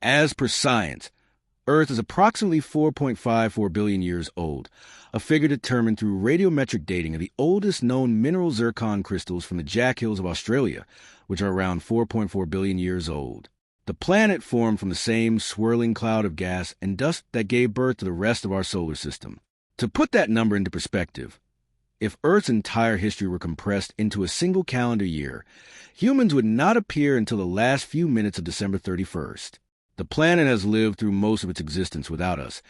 As per science, Earth is approximately 4.54 billion years old, a figure determined through radiometric dating of the oldest known mineral zircon crystals from the Jack Hills of Australia, which are around 4.4 billion years old. The planet formed from the same swirling cloud of gas and dust that gave birth to the rest of our solar system. To put that number into perspective, if Earth's entire history were compressed into a single calendar year, humans would not appear until the last few minutes of December 31st. The planet has lived through most of its existence without us,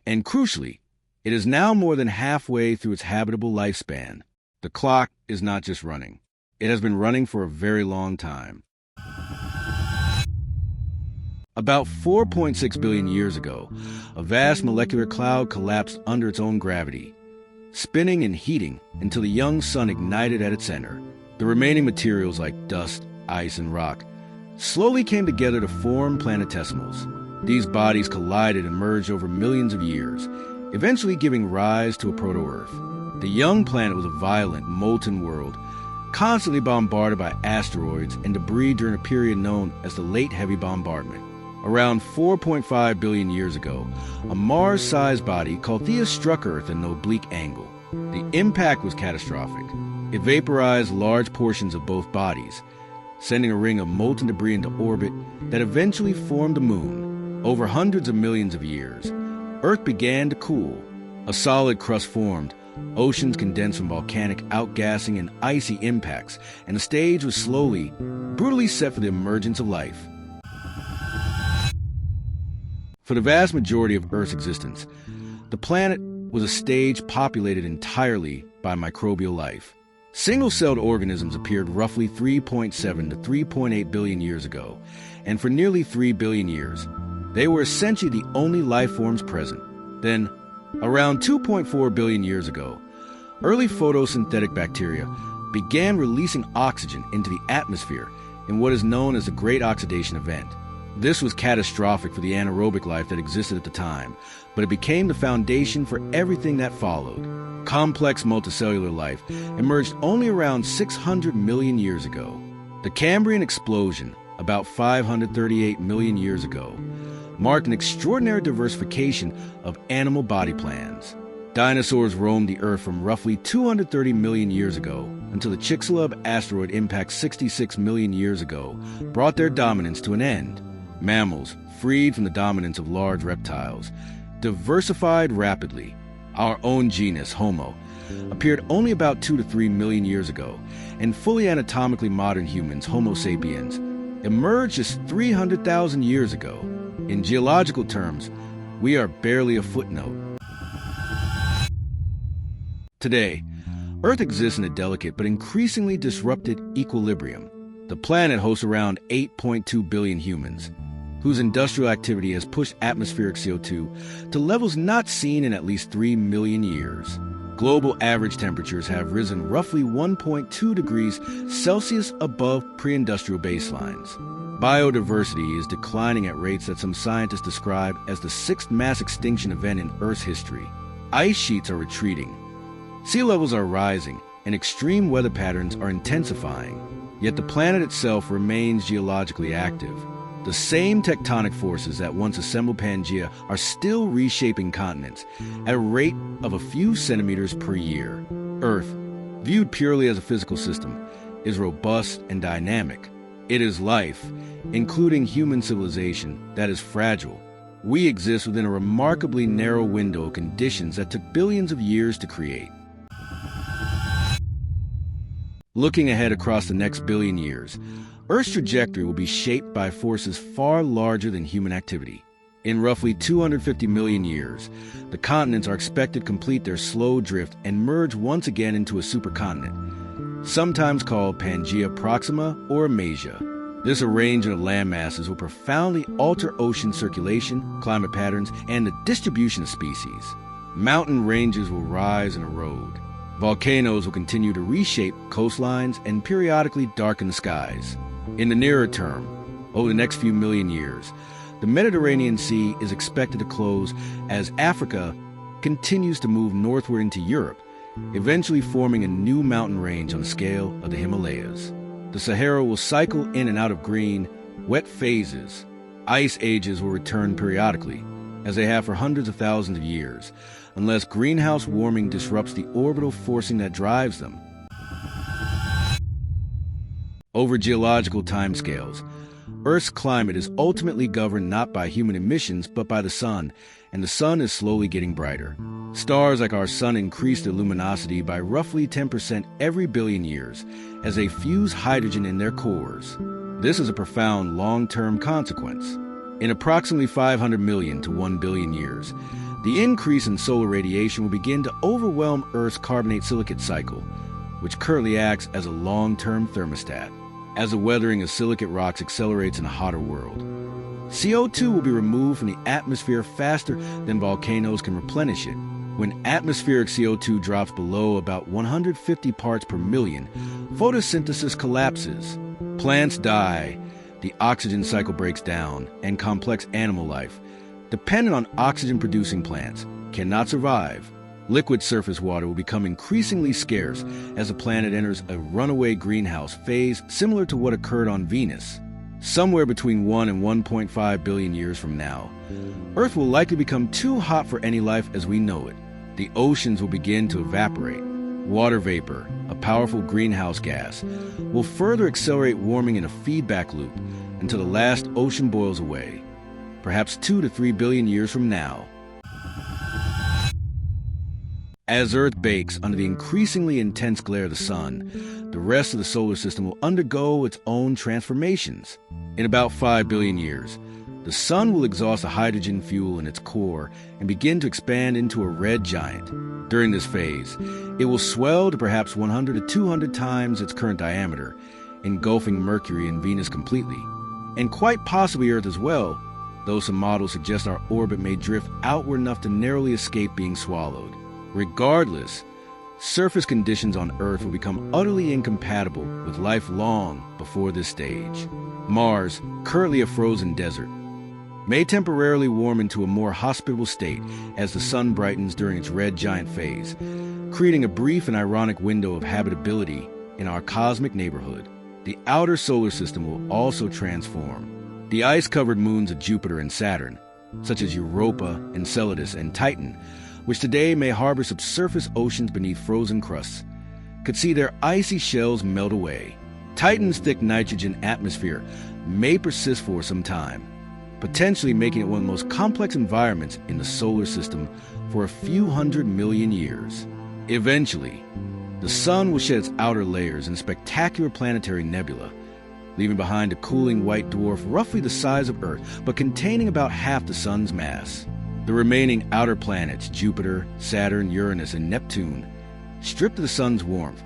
and crucially, it is now more than halfway through its habitable lifespan. The clock is not just running. It has been running for a very long time. About 4.6 billion years ago, a vast molecular cloud collapsed under its own gravity, spinning and heating until the young sun ignited at its center. The remaining materials like dust, ice, and rock slowly came together to form planetesimals. These bodies collided and merged over millions of years, eventually giving rise to a proto-Earth. The young planet was a violent, molten world, constantly bombarded by asteroids and debris during a period known as the Late Heavy Bombardment. Around 4.5 billion years ago, a Mars-sized body called Theia struck Earth at an oblique angle. The impact was catastrophic. It vaporized large portions of both bodies, sending a ring of molten debris into orbit that eventually formed the Moon. Over hundreds of millions of years, Earth began to cool. A solid crust formed, oceans condensed from volcanic outgassing and icy impacts, and the stage was slowly, brutally set for the emergence of life. For the vast majority of Earth's existence, the planet was a stage populated entirely by microbial life. Single-celled organisms appeared roughly 3.7 to 3.8 billion years ago, and for nearly 3 billion years, they were essentially the only life forms present. Then, around 2.4 billion years ago, early photosynthetic bacteria began releasing oxygen into the atmosphere in what is known as the Great Oxidation Event. This was catastrophic for the anaerobic life that existed at the time, but it became the foundation for everything that followed. Complex multicellular life emerged only around 600 million years ago. The Cambrian explosion, about 538 million years ago, marked an extraordinary diversification of animal body plans. Dinosaurs roamed the Earth from roughly 230 million years ago until the Chicxulub asteroid impact 66 million years ago brought their dominance to an end. Mammals, freed from the dominance of large reptiles, diversified rapidly. Our own genus, Homo, appeared only about 2 to 3 million years ago, and fully anatomically modern humans, Homo sapiens, emerged just 300,000 years ago. In geological terms, we are barely a footnote. Today, Earth exists in a delicate but increasingly disrupted equilibrium. The planet hosts around 8.2 billion humans, whose industrial activity has pushed atmospheric CO2 to levels not seen in at least 3 million years. Global average temperatures have risen roughly 1.2 degrees Celsius above pre-industrial baselines. Biodiversity is declining at rates that some scientists describe as the sixth mass extinction event in Earth's history. Ice sheets are retreating, sea levels are rising, and extreme weather patterns are intensifying. Yet the planet itself remains geologically active. The same tectonic forces that once assembled Pangaea are still reshaping continents at a rate of a few centimeters per year. Earth, viewed purely as a physical system, is robust and dynamic. It is life, including human civilization, that is fragile. We exist within a remarkably narrow window of conditions that took billions of years to create. Looking ahead across the next billion years, Earth's trajectory will be shaped by forces far larger than human activity. In roughly 250 million years, the continents are expected to complete their slow drift and merge once again into a supercontinent, sometimes called Pangaea Proxima or Amasia. This arrangement of land masses will profoundly alter ocean circulation, climate patterns, and the distribution of species. Mountain ranges will rise and erode. Volcanoes will continue to reshape coastlines and periodically darken the skies. In the nearer term, over the next few million years, the Mediterranean Sea is expected to close as Africa continues to move northward into Europe, eventually forming a new mountain range on the scale of the Himalayas. The Sahara will cycle in and out of green, wet phases, Ice ages will return periodically, as they have for hundreds of thousands of years, unless greenhouse warming disrupts the orbital forcing that drives them. Over geological timescales, Earth's climate is ultimately governed not by human emissions but by the sun, and the sun is slowly getting brighter. Stars like our sun increase their luminosity by roughly 10% every billion years as they fuse hydrogen in their cores. This is a profound long-term consequence. In approximately 500 million to 1 billion years, the increase in solar radiation will begin to overwhelm Earth's carbonate-silicate cycle, which currently acts as a long-term thermostat. As the weathering of silicate rocks accelerates in a hotter world, CO2 will be removed from the atmosphere faster than volcanoes can replenish it. When atmospheric CO2 drops below about 150 parts per million, photosynthesis collapses. Plants die, the oxygen cycle breaks down, and complex animal life, dependent on oxygen-producing plants, cannot survive. Liquid surface water will become increasingly scarce as the planet enters a runaway greenhouse phase similar to what occurred on Venus. Somewhere between 1 and 1.5 billion years from now, Earth will likely become too hot for any life as we know it. The oceans will begin to evaporate. Water vapor, a powerful greenhouse gas, will further accelerate warming in a feedback loop until the last ocean boils away, perhaps 2 to 3 billion years from now. As Earth bakes under the increasingly intense glare of the sun, the rest of the solar system will undergo its own transformations. In about 5 billion years, the sun will exhaust the hydrogen fuel in its core and begin to expand into a red giant. During this phase, it will swell to perhaps 100 to 200 times its current diameter, engulfing Mercury and Venus completely, and quite possibly Earth as well, though some models suggest our orbit may drift outward enough to narrowly escape being swallowed. Regardless, surface conditions on Earth will become utterly incompatible with life long before this stage. Mars, currently a frozen desert, may temporarily warm into a more hospitable state as the sun brightens during its red giant phase, creating a brief and ironic window of habitability in our cosmic neighborhood. The outer solar system will also transform. The ice-covered moons of Jupiter and Saturn, such as Europa, Enceladus, and Titan, which today may harbor subsurface oceans beneath frozen crusts, could see their icy shells melt away. Titan's thick nitrogen atmosphere may persist for some time, potentially making it one of the most complex environments in the solar system for a few 100 million years. Eventually, the sun will shed its outer layers in a spectacular planetary nebula, leaving behind a cooling white dwarf roughly the size of Earth, but containing about half the sun's mass. The remaining outer planets, Jupiter, Saturn, Uranus, and Neptune, stripped of the sun's warmth,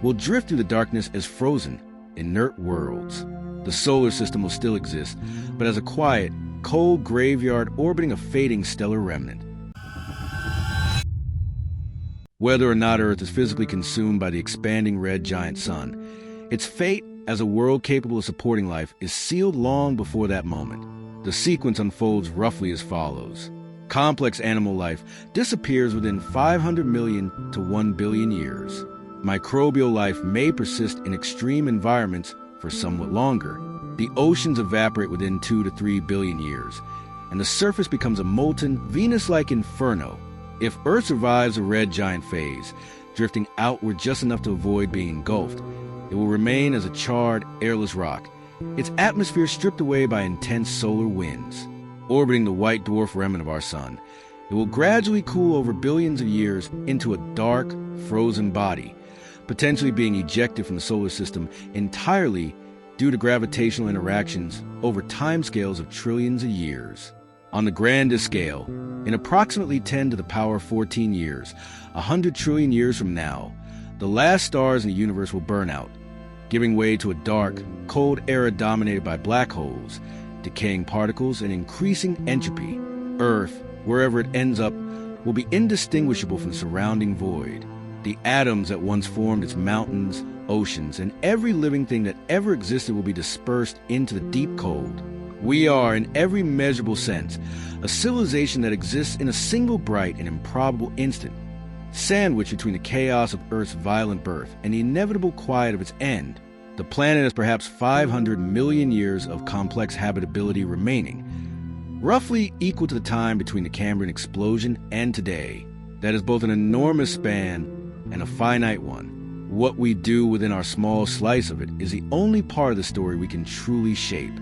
will drift through the darkness as frozen, inert worlds. The solar system will still exist, but as a quiet, cold graveyard orbiting a fading stellar remnant. Whether or not Earth is physically consumed by the expanding red giant sun, its fate as a world capable of supporting life is sealed long before that moment. The sequence unfolds roughly as follows. Complex animal life disappears within 500 million to 1 billion years. Microbial life may persist in extreme environments for somewhat longer. The oceans evaporate within 2 to 3 billion years, and the surface becomes a molten, Venus-like inferno. If Earth survives a red giant phase, drifting outward just enough to avoid being engulfed, it will remain as a charred, airless rock, its atmosphere stripped away by intense solar winds. Orbiting the white dwarf remnant of our sun, it will gradually cool over billions of years into a dark, frozen body, potentially being ejected from the solar system entirely due to gravitational interactions over timescales of trillions of years. On the grandest scale, in approximately 10 to the power 14 years, 100 trillion years from now, the last stars in the universe will burn out, giving way to a dark, cold era dominated by black holes, decaying particles, and increasing entropy. Earth, wherever it ends up, will be indistinguishable from the surrounding void. The atoms that once formed its mountains, oceans, and every living thing that ever existed will be dispersed into the deep cold. We are, in every measurable sense, a civilization that exists in a single bright and improbable instant, sandwiched between the chaos of Earth's violent birth and the inevitable quiet of its end. The planet has perhaps 500 million years of complex habitability remaining, roughly equal to the time between the Cambrian explosion and today. That is both an enormous span and a finite one. What we do within our small slice of it is the only part of the story we can truly shape.